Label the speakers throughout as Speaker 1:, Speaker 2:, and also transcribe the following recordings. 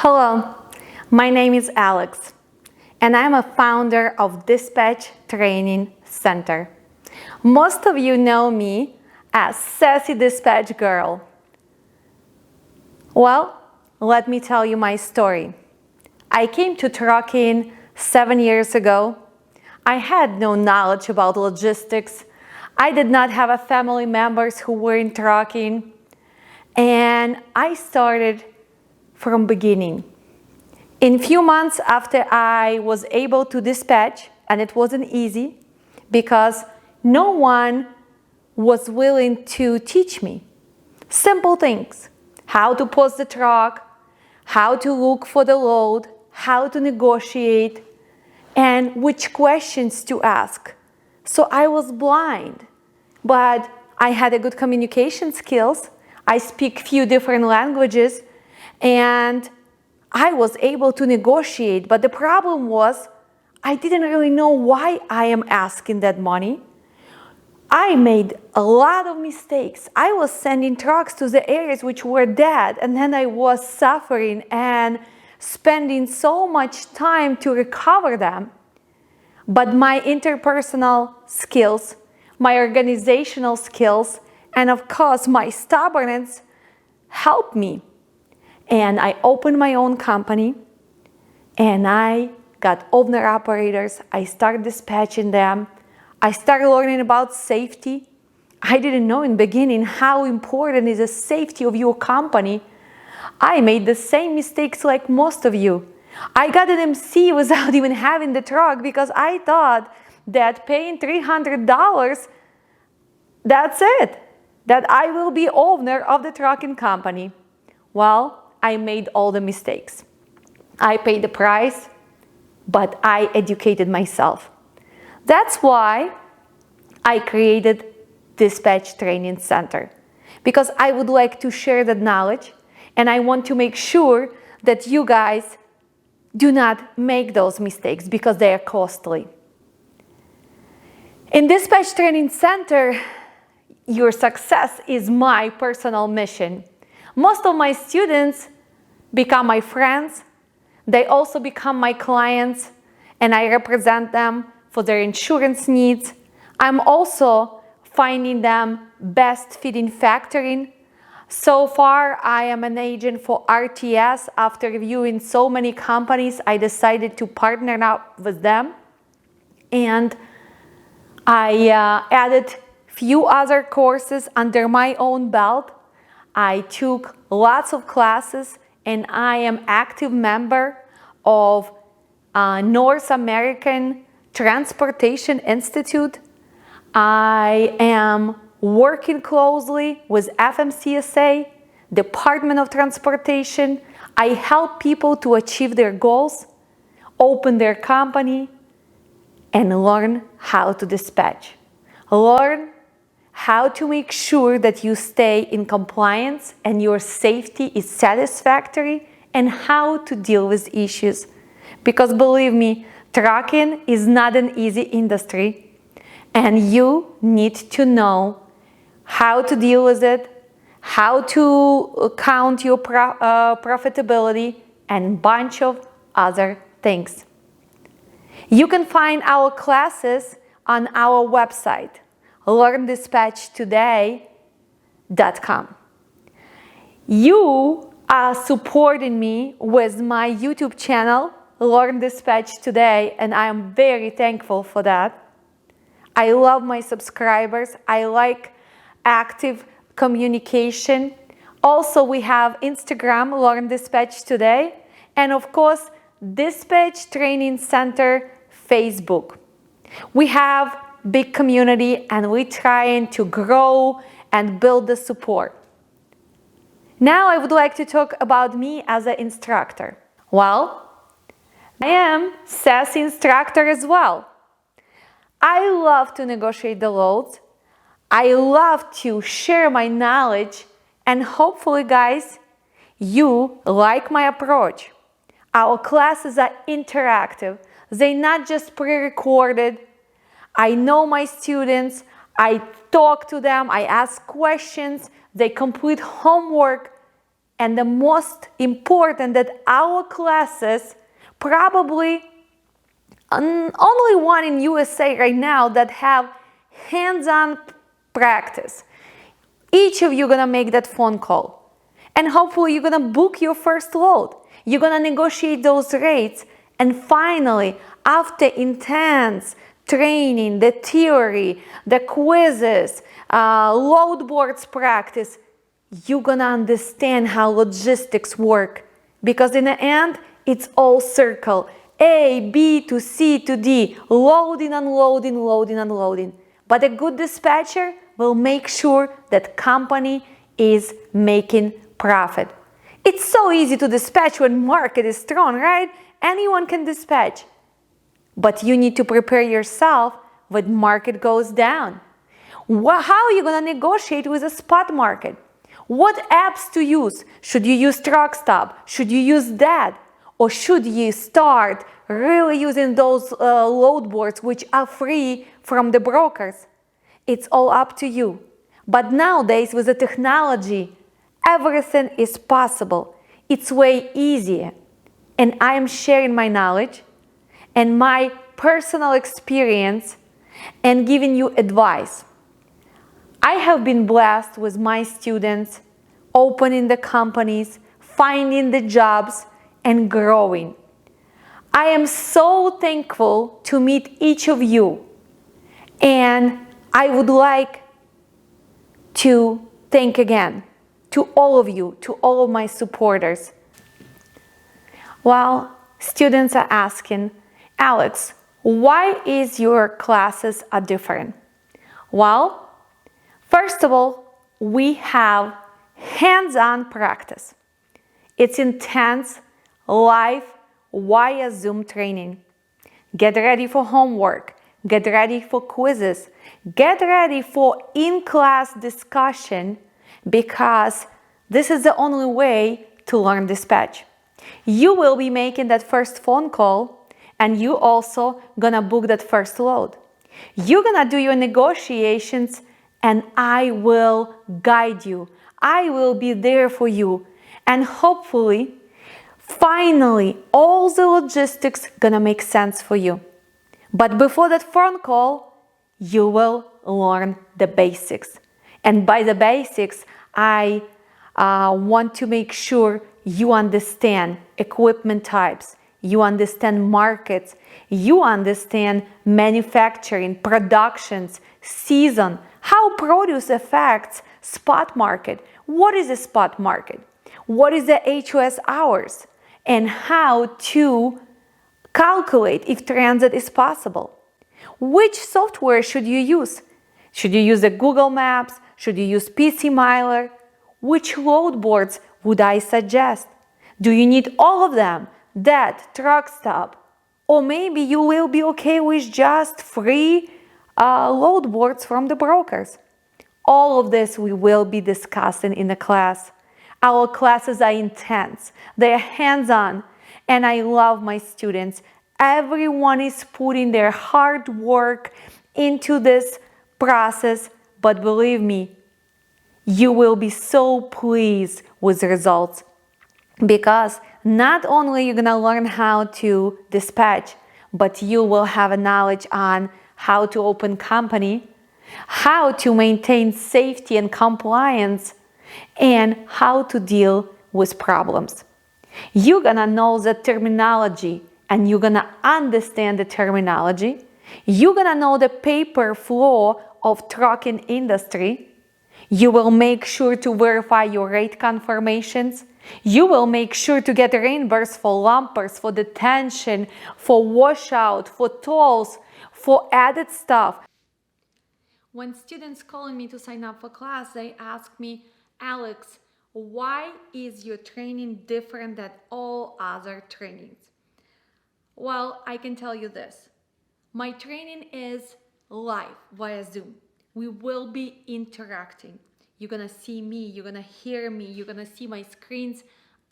Speaker 1: Hello, my name is Alex, and I'm a founder of Dispatch Training Center. Most of you know me as Sassy Dispatch Girl. Well, let me tell you my story. I came to trucking 7 years ago. I had no knowledge about logistics. I did not have family members who were in trucking, and I started from beginning. In few months after I was able to dispatch, and it wasn't easy because no one was willing to teach me simple things: how to post the truck, how to look for the load, how to negotiate, and which questions to ask. So I was blind, but I had a good communication skills. I speak few different languages, and I was able to negotiate. But the problem was I didn't really know why I am asking that money. I made a lot of mistakes. I was sending trucks to the areas which were dead, and then I was suffering and spending so much time to recover them. But my interpersonal skills, my organizational skills, and of course my stubbornness helped me. And I opened my own company, and I got owner-operators. I started dispatching them. I started learning about safety. I didn't know in the beginning how important is the safety of your company. I made the same mistakes like most of you. I got an MC without even having the truck because I thought that paying $300, that's it, that I will be owner of the trucking company. Well, I made all the mistakes. I paid the price, but I educated myself. That's why I created Dispatch Training Center, because I would like to share that knowledge, and I want to make sure that you guys do not make those mistakes because they are costly. In Dispatch Training Center, your success is my personal mission. Most of my students become my friends. They also become my clients, and I represent them for their insurance needs. I'm also finding them best fit in factoring. So far, I am an agent for RTS. After reviewing so many companies, I decided to partner up with them. And I added few other courses under my own belt. I took lots of classes, and I am active member of North American Transportation Institute. I am working closely with FMCSA, Department of Transportation. I help people to achieve their goals, open their company, and learn how to dispatch. Learn how to make sure that you stay in compliance and your safety is satisfactory, and how to deal with issues. Because believe me, trucking is not an easy industry, and you need to know how to deal with it, how to count your profitability, and a bunch of other things. You can find our classes on our website, learndispatchtoday.com. You are supporting me with my YouTube channel, Learn Dispatch Today, and I am very thankful for that. I love my subscribers. I like active communication. Also, we have Instagram, Learn Dispatch Today, and of course, Dispatch Training Center, Facebook. We have big community, and we're trying to grow and build the support. Now I would like to talk about me as an instructor. Well, I am sassy instructor as well. I love to negotiate the loads. I love to share my knowledge, and hopefully, guys, you like my approach. Our classes are interactive. They're not just pre-recorded. I know my students. I talk to them. I ask questions. They complete homework, And the most important that our classes, probably only one in USA right now that have hands-on practice. Each of you gonna make that phone call. And hopefully you're gonna book your first load. You're gonna negotiate those rates. And finally, after intense training, the theory, the quizzes, load boards practice, you're gonna understand how logistics work. Because in the end, it's all circle. A, B to C to D, loading, unloading, loading, unloading. But a good dispatcher will make sure that company is making profit. It's so easy to dispatch when market is strong, right? Anyone can dispatch. But you need to prepare yourself when market goes down. How are you going to negotiate with a spot market? What apps to use? Should you use TruckStop? Should you use that? Or should you start really using those load boards which are free from the brokers? It's all up to you. But nowadays with the technology, everything is possible. It's way easier. And I am sharing my knowledge and my personal experience and giving you advice. I have been blessed with my students opening the companies, finding the jobs, and growing. I am so thankful to meet each of you, and I would like to thank again to all of you, to all of my supporters. Well, students are asking, Alex, why is your classes are different? Well, first of all, we have hands-on practice. It's intense, live, via Zoom training. Get ready for homework. Get ready for quizzes. Get ready for in-class discussion because this is the only way to learn dispatch. You will be making that first phone call and you also gonna book that first load. You're gonna do your negotiations and I will guide you. I will be there for you. And hopefully, finally, all the logistics gonna make sense for you. But before that phone call, you will learn the basics. And by the basics, I want to make sure you understand equipment types, you understand markets, you understand manufacturing, productions, season, how produce affects spot market. What is a spot market? What is the HOS hours? And how to calculate if transit is possible. Which software should you use? Should you use the Google Maps? Should you use PC Miler? Which load boards would I suggest? Do you need all of them? That, TruckStop? Or maybe you will be okay with just free load boards from the brokers. All of this we will be discussing in the class. Our classes are intense, they are hands-on, and I love my students. Everyone is putting their hard work into this process, but believe me, you will be so pleased with the results because not only you're gonna learn how to dispatch, but you will have a knowledge on how to open company, how to maintain safety and compliance, and how to deal with problems. You're gonna know the terminology and you're gonna understand the terminology. You're gonna know the paper flow of trucking industry. You will make sure to verify your rate confirmations. You will make sure to get reimbursed for lumpers, for detention, for washout, for tolls, for added stuff. When students calling me to sign up for class, they ask me, Alex, why is your training different than all other trainings? Well, I can tell you this. My training is live via Zoom. We will be interacting. You're gonna see me, you're gonna hear me, you're gonna see my screens.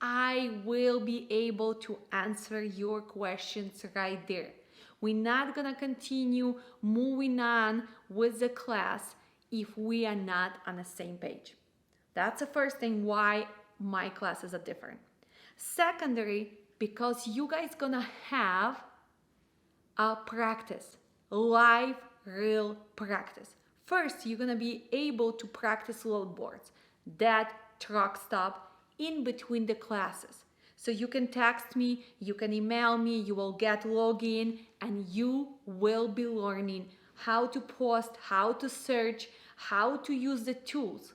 Speaker 1: I will be able to answer your questions right there. We're not gonna continue moving on with the class if we are not on the same page. That's the first thing why my classes are different. Secondary, because you guys gonna have a practice, live, real practice. First, you're gonna be able to practice load boards, that truck stop in between the classes. So you can text me, you can email me, you will get login, and you will be learning how to post, how to search, how to use the tools.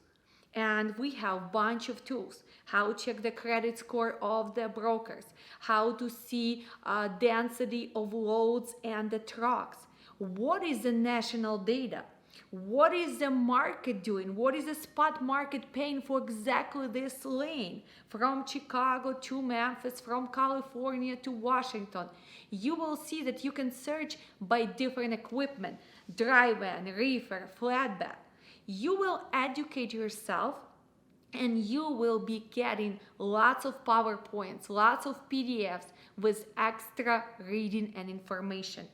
Speaker 1: And we have a bunch of tools. How to check the credit score of the brokers, how to see density of loads and the trucks. What is the national data? What is the market doing? What is the spot market paying for exactly this lane? From Chicago to Memphis, from California to Washington. You will see that you can search by different equipment, dry van, reefer, flatbed. You will educate yourself, and you will be getting lots of PowerPoints, lots of PDFs with extra reading and information.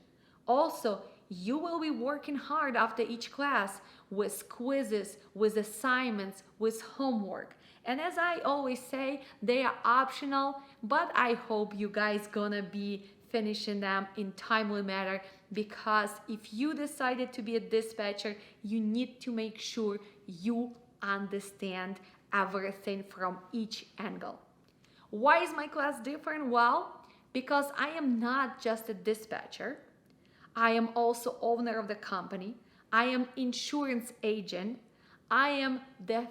Speaker 1: Also, you will be working hard after each class with quizzes, with assignments, with homework. And as I always say, they are optional, but I hope you guys gonna be finishing them in timely manner, because if you decided to be a dispatcher, you need to make sure you understand everything from each angle. Why is my class different? Well, because I am not just a dispatcher. I am also owner of the company. I am insurance agent. I am the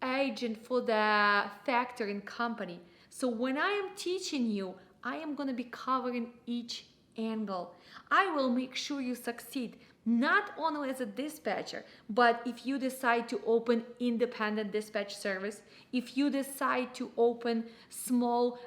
Speaker 1: agent for the factoring company. So when I am teaching you, I am going to be covering each angle. I will make sure you succeed, not only as a dispatcher, but if you decide to open independent dispatch service, if you decide to open small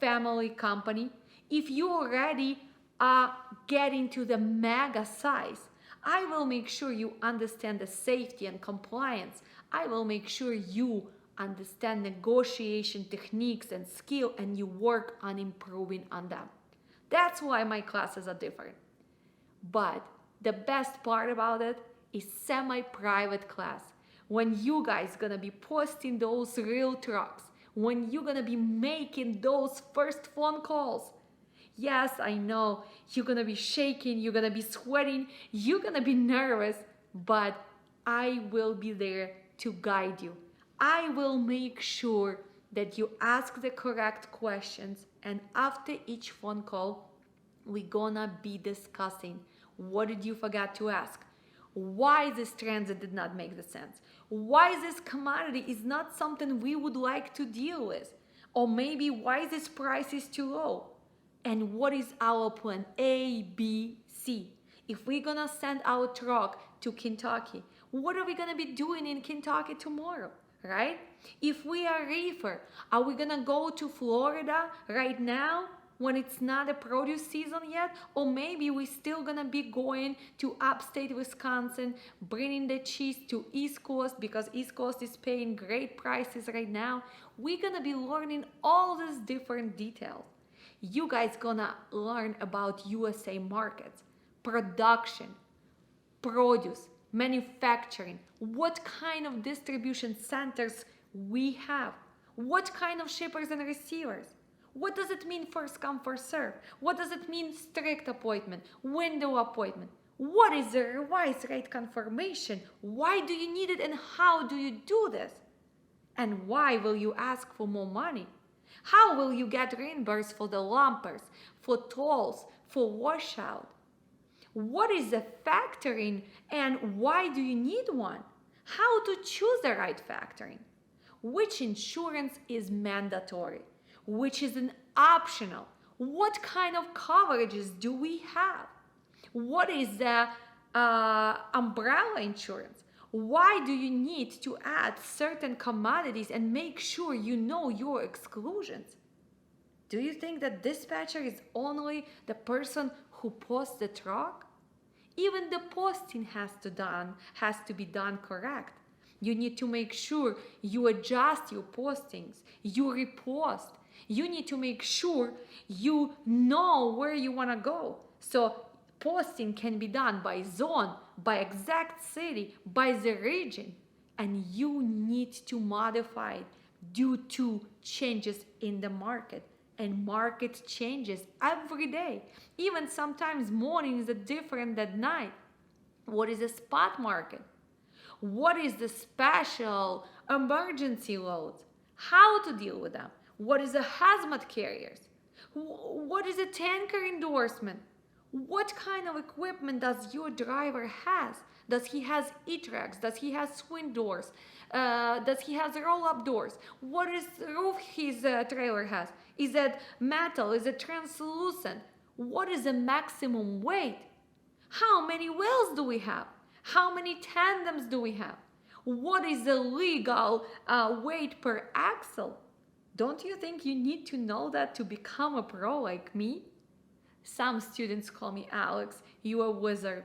Speaker 1: family company, if you already are getting to the mega size, I will make sure you understand the safety and compliance. I will make sure you understand negotiation techniques and skill, and you work on improving on them. That's why my classes are different. But the best part about it is semi-private class. When you guys gonna be posting those real trucks, when you're gonna be making those first phone calls. Yes, I know, you're gonna be shaking, you're gonna be sweating, you're gonna be nervous, but I will be there to guide you. I will make sure that you ask the correct questions, and after each phone call, we're gonna be discussing what did you forget to ask, why this transit did not make the sense, why this commodity is not something we would like to deal with, or maybe why this price is too low, and what is our plan A, B, C. If we're gonna send our truck to Kentucky, what are we gonna be doing in Kentucky tomorrow? Right? If we are reefer, are we gonna go to Florida right now when it's not a produce season yet? Or maybe we're still gonna be going to upstate Wisconsin, bringing the cheese to East Coast because East Coast is paying great prices right now. We're gonna be learning all these different details. You guys gonna learn about USA markets, production, produce, manufacturing, what kind of distribution centers we have, what kind of shippers and receivers. What does it mean first come, first serve? What does it mean strict appointment, window appointment? What is the revised rate confirmation? Why do you need it, and how do you do this? And why will you ask for more money? How will you get reimbursed for the lumpers, for tolls, for washout? What is the factoring, and why do you need one? How to choose the right factoring? Which insurance is mandatory? Which is an optional? What kind of coverages do we have? What is the umbrella insurance? Why do you need to add certain commodities and make sure you know your exclusions? Do you think that dispatcher is only the person who posts the truck? Even the posting has to be done correct. You need to make sure you adjust your postings, you repost. You need to make sure you know where you want to go. So posting can be done by zone, by exact city, by the region. and you need to modify it due to changes in the market. And market changes every day. Even sometimes mornings are different than night. What is a spot market? What is the special emergency loads? How to deal with them? What is a hazmat carriers? What is a tanker endorsement? What kind of equipment does your driver has? Does he has e-tracks? Does he has swing doors? Does he has roll-up doors? What is roof his trailer has? Is it metal? Is it translucent? What is the maximum weight? How many wheels do we have? How many tandems do we have? What is the legal weight per axle? Don't you think you need to know that to become a pro like me? Some students call me Alex, you're a wizard.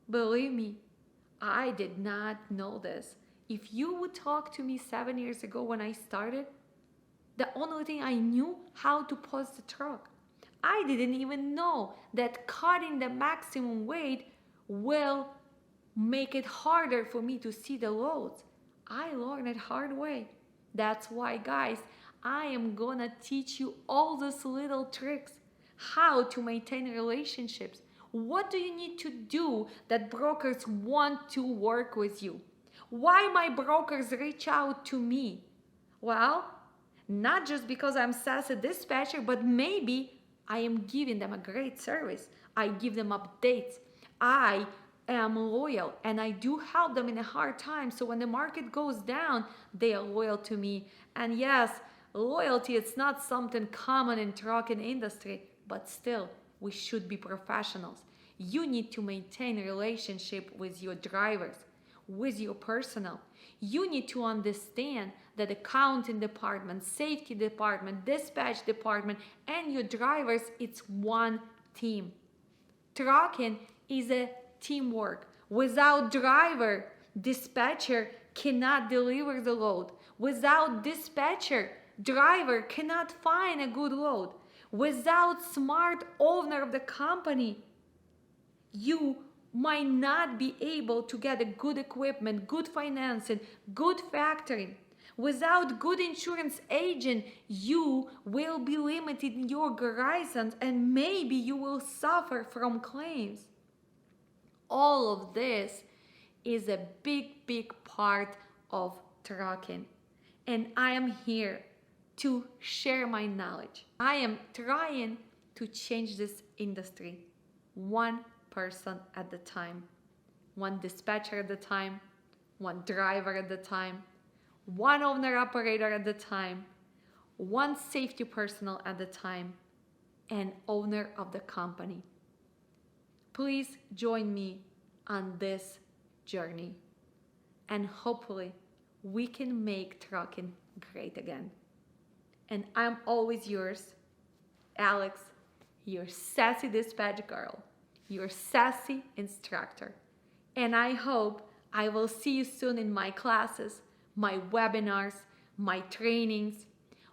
Speaker 1: Believe me, I did not know this. If you would talk to me 7 years ago when I started, the only thing I knew how to pause the truck. I didn't even know that cutting the maximum weight will make it harder for me to see the loads. I learned it hard way. That's why, guys, I am gonna teach you all these little tricks. How to maintain relationships. What do you need to do that brokers want to work with you? Why my brokers reach out to me? Well, not just because I'm sassy dispatcher, but maybe I am giving them a great service. I give them updates. I am loyal and I do help them in a hard time. So when the market goes down, they are loyal to me. And yes, loyalty is not something common in trucking industry, but still, we should be professionals. You need to maintain a relationship with your drivers, with your personnel. You need to understand that accounting department, safety department, dispatch department, and your drivers, it's one team. Trucking is a teamwork. Without driver, dispatcher cannot deliver the load. Without dispatcher, driver cannot find a good load. Without smart owner of the company, you might not be able to get a good equipment, good financing, good factoring. Without good insurance agent, you will be limited in your horizons and maybe you will suffer from claims. All of this is a big part of trucking. And I am here to share my knowledge. I am trying to change this industry one person at a time, one dispatcher at a time, one driver at a time, one owner operator at a time, one safety personnel at a time, and owner of the company. Please join me on this journey and hopefully we can make trucking great again. And I'm always yours, Alex, your sassy dispatch girl, your sassy instructor. And I hope I will see you soon in my classes, my webinars, my trainings,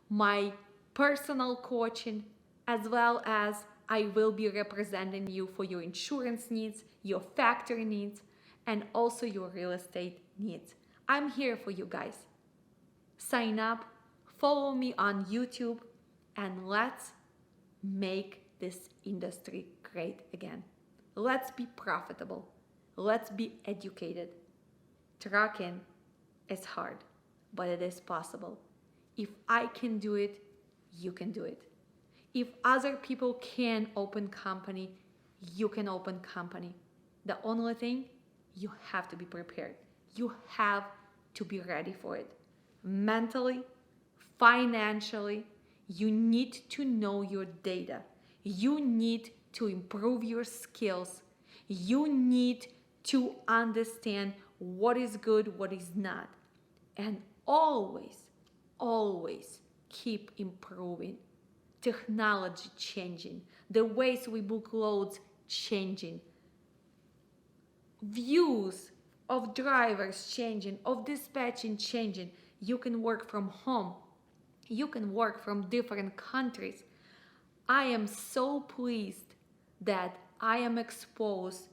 Speaker 1: my personal coaching, as well as I will be representing you for your insurance needs, your factory needs, and also your real estate needs. I'm here for you guys. Sign up, follow me on YouTube, and let's make this industry great again. Let's be profitable. Let's be educated. Trucking is hard, but it is possible. If I can do it, you can do it. If other people can open company, you can open company. The only thing, you have to be prepared. You have to be ready for it. Mentally, financially, you need to know your data. You need to improve your skills. You need to understand what is good, what is not. And always keep improving. Technology changing. The ways we book loads changing. Views of drivers changing, of dispatching changing. You can work from home. You can work from different countries. I am so pleased that I am exposed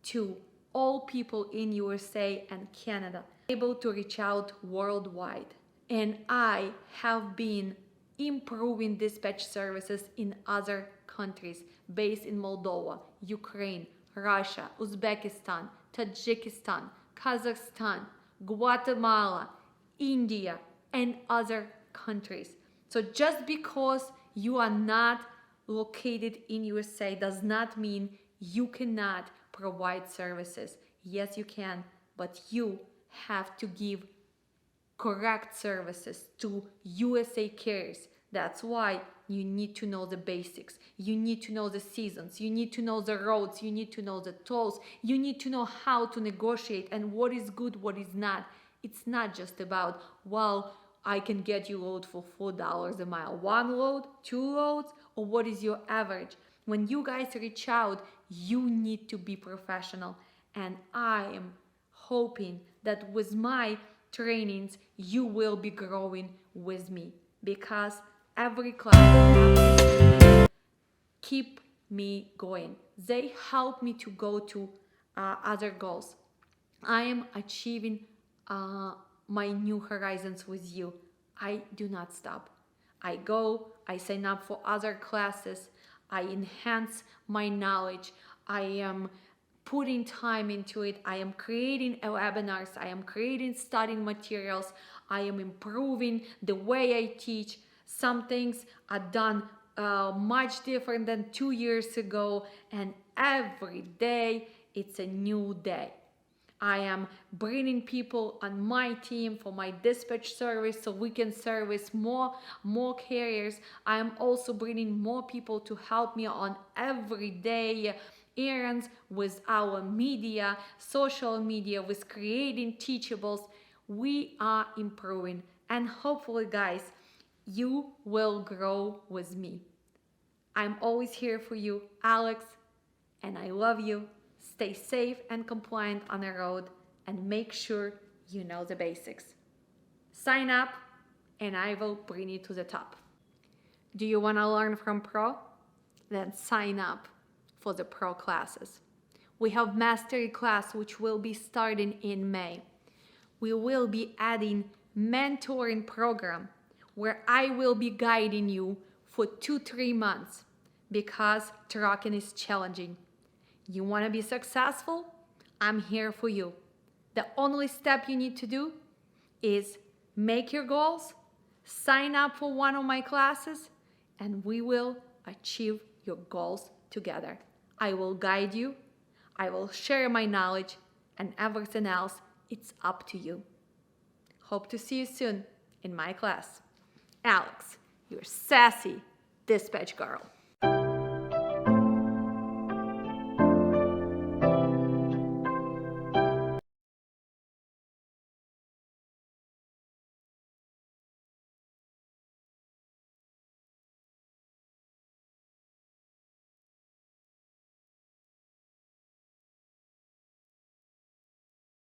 Speaker 1: to all people in USA and Canada, able to reach out worldwide. And I have been improving dispatch services in other countries based in Moldova, Ukraine, Russia, Uzbekistan, Tajikistan, Kazakhstan, Guatemala, India, and other countries. So just because you are not located in USA does not mean you cannot provide services. Yes, you can, but you have to give correct services to USA carriers. That's why you need to know the basics. You need to know the seasons. You need to know the roads. You need to know the tolls. You need to know how to negotiate and what is good, what is not. It's not just about, well, I can get you load for $4 a mile. One load, two loads, or what is your average? When you guys reach out, you need to be professional. And I am hoping that with my trainings, you will be growing with me, because every class keep me going. They help me to go to other goals. I am achieving my new horizons with you. I do not stop. I go, I sign up for other classes, I enhance my knowledge, I am putting time into it, I am creating webinars, I am creating studying materials, I am improving the way I teach. Some things are done much different than 2 years ago, and every day it's a new day. I am bringing people on my team for my dispatch service so we can service more carriers. I am also bringing more people to help me on everyday errands with our media, social media, with creating teachables. We are improving, and hopefully, guys, you will grow with me. I'm always here for you, Alex, and I love you. Stay safe and compliant on the road, and make sure you know the basics. Sign up and I will bring you to the top. Do you want to learn from pro? Then sign up for the pro classes. We have mastery class which will be starting in May. We will be adding mentoring program where I will be guiding you for 2-3 months, because trucking is challenging. You want to be successful? I'm here for you. The only step you need to do is make your goals, sign up for one of my classes, and we will achieve your goals together. I will guide you, I will share my knowledge, and everything else, it's up to you. Hope to see you soon in my class. Alex, your sassy dispatch girl.